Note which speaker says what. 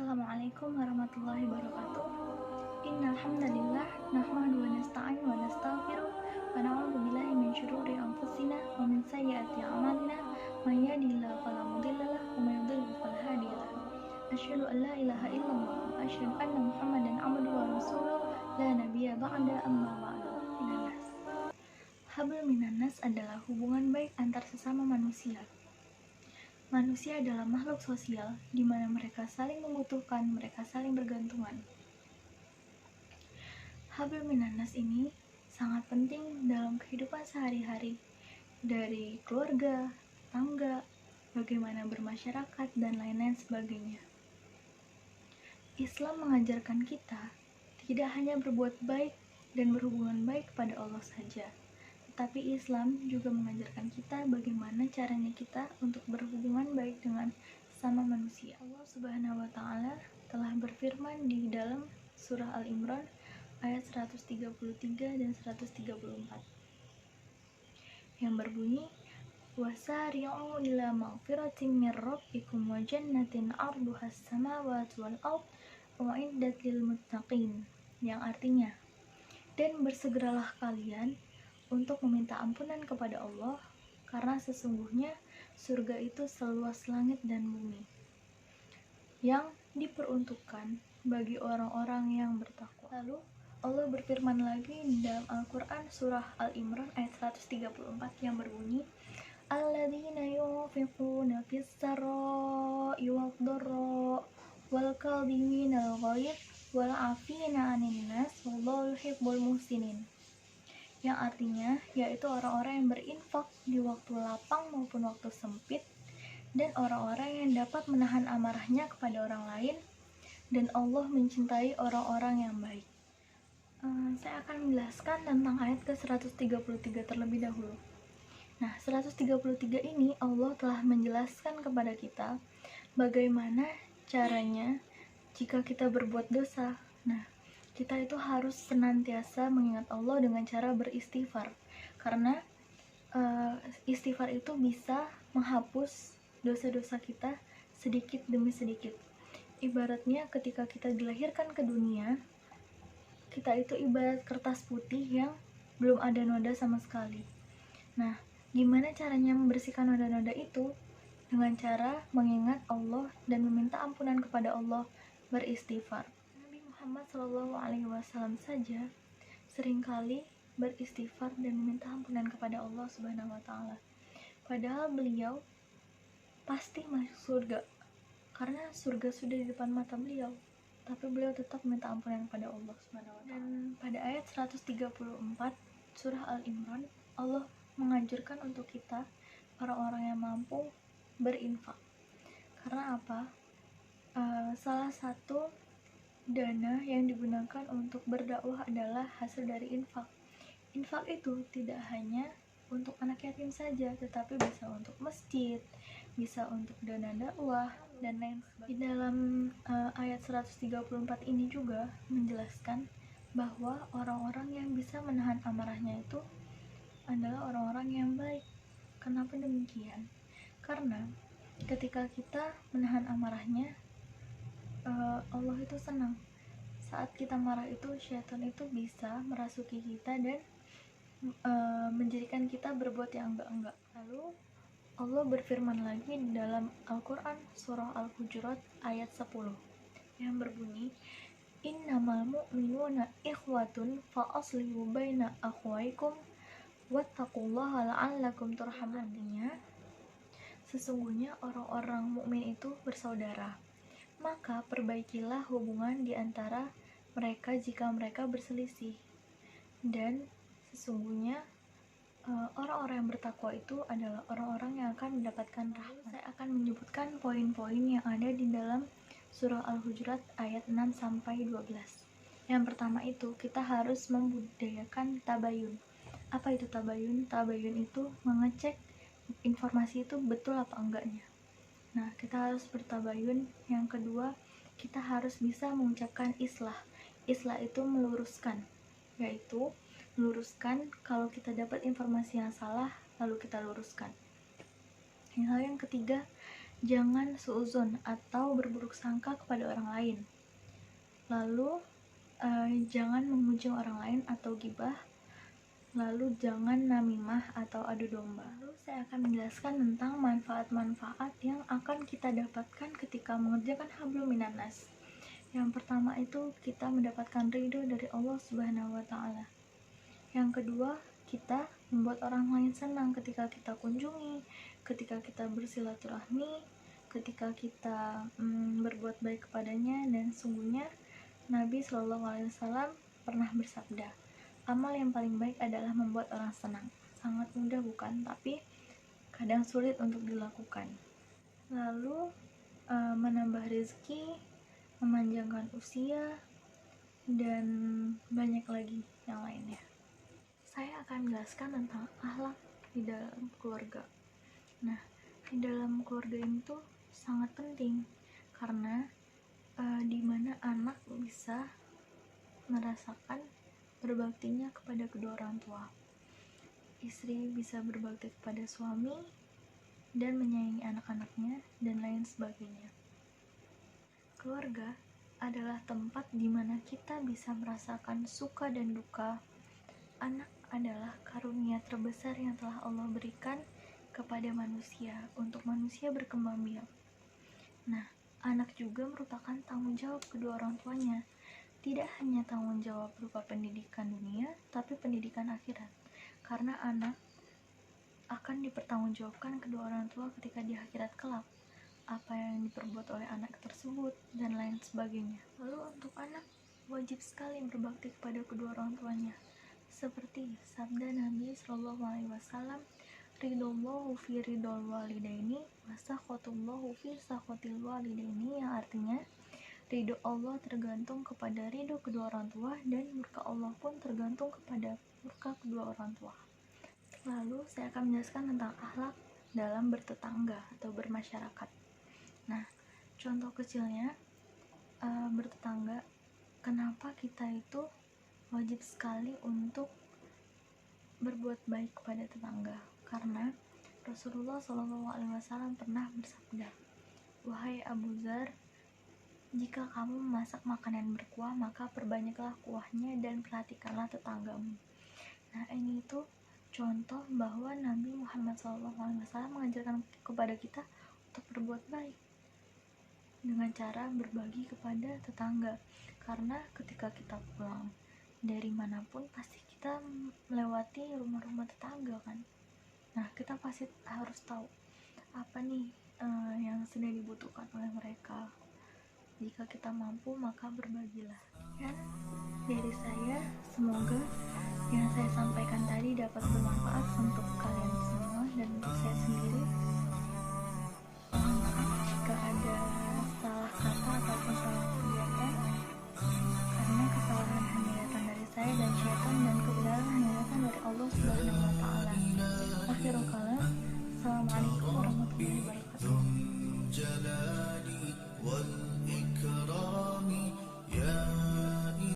Speaker 1: Assalamualaikum warahmatullahi wabarakatuh. Innal hamdalillah nahmaduhu wa nasta'inu wa nastaghfiruh wa na'udzu billahi min syururi anfusina wa min sayyiati a'malina may yahdihillahu fala mudilla lahu wa may yudlil fala hadiya lahu. Asyhadu an la ilaha illallah wa asyhadu anna Muhammadan abduhu wa rasuluh la nabiyya ba'da amma ba'du. Minannas. Hablum minannas adalah hubungan baik antar sesama manusia. Manusia adalah makhluk sosial, di mana mereka saling membutuhkan, mereka saling bergantungan. Hablum minannas ini sangat penting dalam kehidupan sehari-hari, dari keluarga, tangga, bagaimana bermasyarakat, dan lain-lain sebagainya. Islam mengajarkan kita tidak hanya berbuat baik dan berhubungan baik pada Allah saja, tetapi Islam juga mengajarkan kita bagaimana caranya kita untuk berhubungan baik dengan sama manusia. Allah Subhanahu wa Ta'ala telah berfirman di dalam surah Al-Imran ayat 133 dan 134 yang berbunyi, wasari'u ila maghfiratin min rabbikum wa jannatin 'arduhas samawati wal ard u'iddat lil muttaqin, yang artinya, dan bersegeralah kalian untuk meminta ampunan kepada Allah, karena sesungguhnya surga itu seluas langit dan bumi, yang diperuntukkan bagi orang-orang yang bertakwa. Lalu Allah berfirman lagi di dalam Al-Quran surah Al-Imran ayat 134 yang berbunyi, alladzina yunfiquna fis sarra'i wad dharra wal kadhiminal ghaidh wal 'afina 'anil nas wallahu yuhibbul muhsinin, yang artinya yaitu orang-orang yang berinfak di waktu lapang maupun waktu sempit, dan orang-orang yang dapat menahan amarahnya kepada orang lain, dan Allah mencintai orang-orang yang baik. Saya akan menjelaskan tentang ayat ke-133 terlebih dahulu. Nah, 133 ini Allah telah menjelaskan kepada kita bagaimana caranya jika kita berbuat dosa. Nah, kita itu harus senantiasa mengingat Allah dengan cara beristighfar, karena istighfar itu bisa menghapus dosa-dosa kita sedikit demi sedikit. Ibaratnya ketika kita dilahirkan ke dunia, kita itu ibarat kertas putih yang belum ada noda sama sekali. Nah, gimana caranya membersihkan noda-noda itu? Dengan cara mengingat Allah dan meminta ampunan kepada Allah, beristighfar. Muhammad SAW saja seringkali beristighfar dan meminta ampunan kepada Allah Subhanahu wa Ta'ala. Padahal beliau pasti masuk surga, karena surga sudah di depan mata beliau, tapi beliau tetap meminta ampunan kepada Allah Subhanahu wa Ta'ala. Dan pada ayat 134 surah Al-Imran, Allah menganjurkan untuk kita, orang-orang yang mampu, berinfak. Karena apa? Salah satu dana yang digunakan untuk berdakwah adalah hasil dari infak. Infak itu tidak hanya untuk anak yatim saja, tetapi bisa untuk masjid, bisa untuk dana dakwah, dan lain sebagainya. Di dalam ayat 134 ini juga menjelaskan bahwa orang-orang yang bisa menahan amarahnya itu adalah orang-orang yang baik. Kenapa demikian? Karena ketika kita menahan amarahnya, Allah itu senang. Saat kita marah itu, syaitan itu bisa merasuki kita dan menjadikan kita berbuat yang enggak-enggak. Lalu Allah berfirman lagi di dalam Al-Quran surah Al-Hujurat ayat 10 yang berbunyi, innamal mu'minuna ikhwatun fa aslihu baina akhwaikum wattaqullaha la'allakum turhamun. Artinya, sesungguhnya orang-orang mukmin itu bersaudara, maka perbaikilah hubungan di antara mereka jika mereka berselisih. Dan sesungguhnya orang-orang yang bertakwa itu adalah orang-orang yang akan mendapatkan rahmat. Saya akan menyebutkan poin-poin yang ada di dalam surah Al-Hujurat ayat 6-12. Yang pertama itu, kita harus membudayakan tabayun. Apa itu tabayun? Tabayun itu mengecek informasi itu betul apa enggaknya. Nah, kita harus bertabayun. Yang kedua, kita harus bisa mengucapkan islah. Islah itu meluruskan, yaitu meluruskan kalau kita dapat informasi yang salah, lalu kita luruskan. Hal yang ketiga, Jangan suuzon atau berburuk sangka kepada orang lain. Lalu jangan menghujung orang lain atau gibah. Lalu jangan namimah atau adu domba. Lalu saya akan menjelaskan tentang manfaat-manfaat yang akan kita dapatkan ketika mengerjakan hablum minan nas. Yang pertama itu kita mendapatkan ridho dari Allah Subhanahu wa taala. Yang kedua, kita membuat orang lain senang ketika kita kunjungi, ketika kita bersilaturahmi, ketika kita berbuat baik kepadanya. Dan sungguhnya Nabi Shallallahu Alaihi Wasallam pernah bersabda, amal yang paling baik adalah membuat orang senang. Sangat mudah bukan? Tapi kadang sulit untuk dilakukan. Lalu menambah rezeki, memanjangkan usia, dan banyak lagi yang lainnya. Saya akan menjelaskan tentang akhlak di dalam keluarga. Nah, di dalam keluarga ini tuh sangat penting karena di mana anak bisa merasakan berbaktinya kepada kedua orang tua. Istri bisa berbakti kepada suami dan menyayangi anak-anaknya dan lain sebagainya. Keluarga adalah tempat di mana kita bisa merasakan suka dan duka. Anak adalah karunia terbesar yang telah Allah berikan kepada manusia untuk manusia berkembang biak. Nah, anak juga merupakan tanggung jawab kedua orang tuanya. Tidak hanya tanggung jawab berupa pendidikan dunia, tapi pendidikan akhirat. Karena anak akan dipertanggungjawabkan kedua orang tua ketika di akhirat kelak. Apa yang diperbuat oleh anak tersebut dan lain sebagainya. Lalu untuk anak wajib sekali berbakti kepada kedua orang tuanya. Seperti sabda Nabi Shallallahu Alaihi Wasallam, ridollahu fi ridol walidaini wa sakhotullahu fi sakhotil walidaini, yang artinya ridho Allah tergantung kepada ridho kedua orang tua dan murka Allah pun tergantung kepada murka kedua orang tua. Lalu saya akan menjelaskan tentang akhlak dalam bertetangga atau bermasyarakat. Nah, contoh kecilnya bertetangga, kenapa kita itu wajib sekali untuk berbuat baik kepada tetangga? Karena Rasulullah SAW pernah bersabda, wahai Abu Dzar, jika kamu memasak makanan berkuah, maka perbanyaklah kuahnya dan perhatikanlah tetanggamu. Nah, ini itu contoh bahwa Nabi Muhammad SAW mengajarkan kepada kita untuk berbuat baik dengan cara berbagi kepada tetangga. Karena ketika kita pulang dari manapun pasti kita melewati rumah-rumah tetangga kan. Nah, kita pasti harus tahu apa nih yang sedang dibutuhkan oleh mereka. Jika kita mampu, maka berbagilah. Dan dari saya, semoga yang saya sampaikan tadi dapat bermanfaat untuk kalian semua dan untuk saya sendiri. Maaf jika ada salah kata ataupun salah perbuatan, karena kesalahan hanya datang dari saya dan syaitan, dan kebenaran hanya datang dari Allah Subhanahu wa taala. Akhirul kalam, assalamualaikum warahmatullahi wabarakatuh.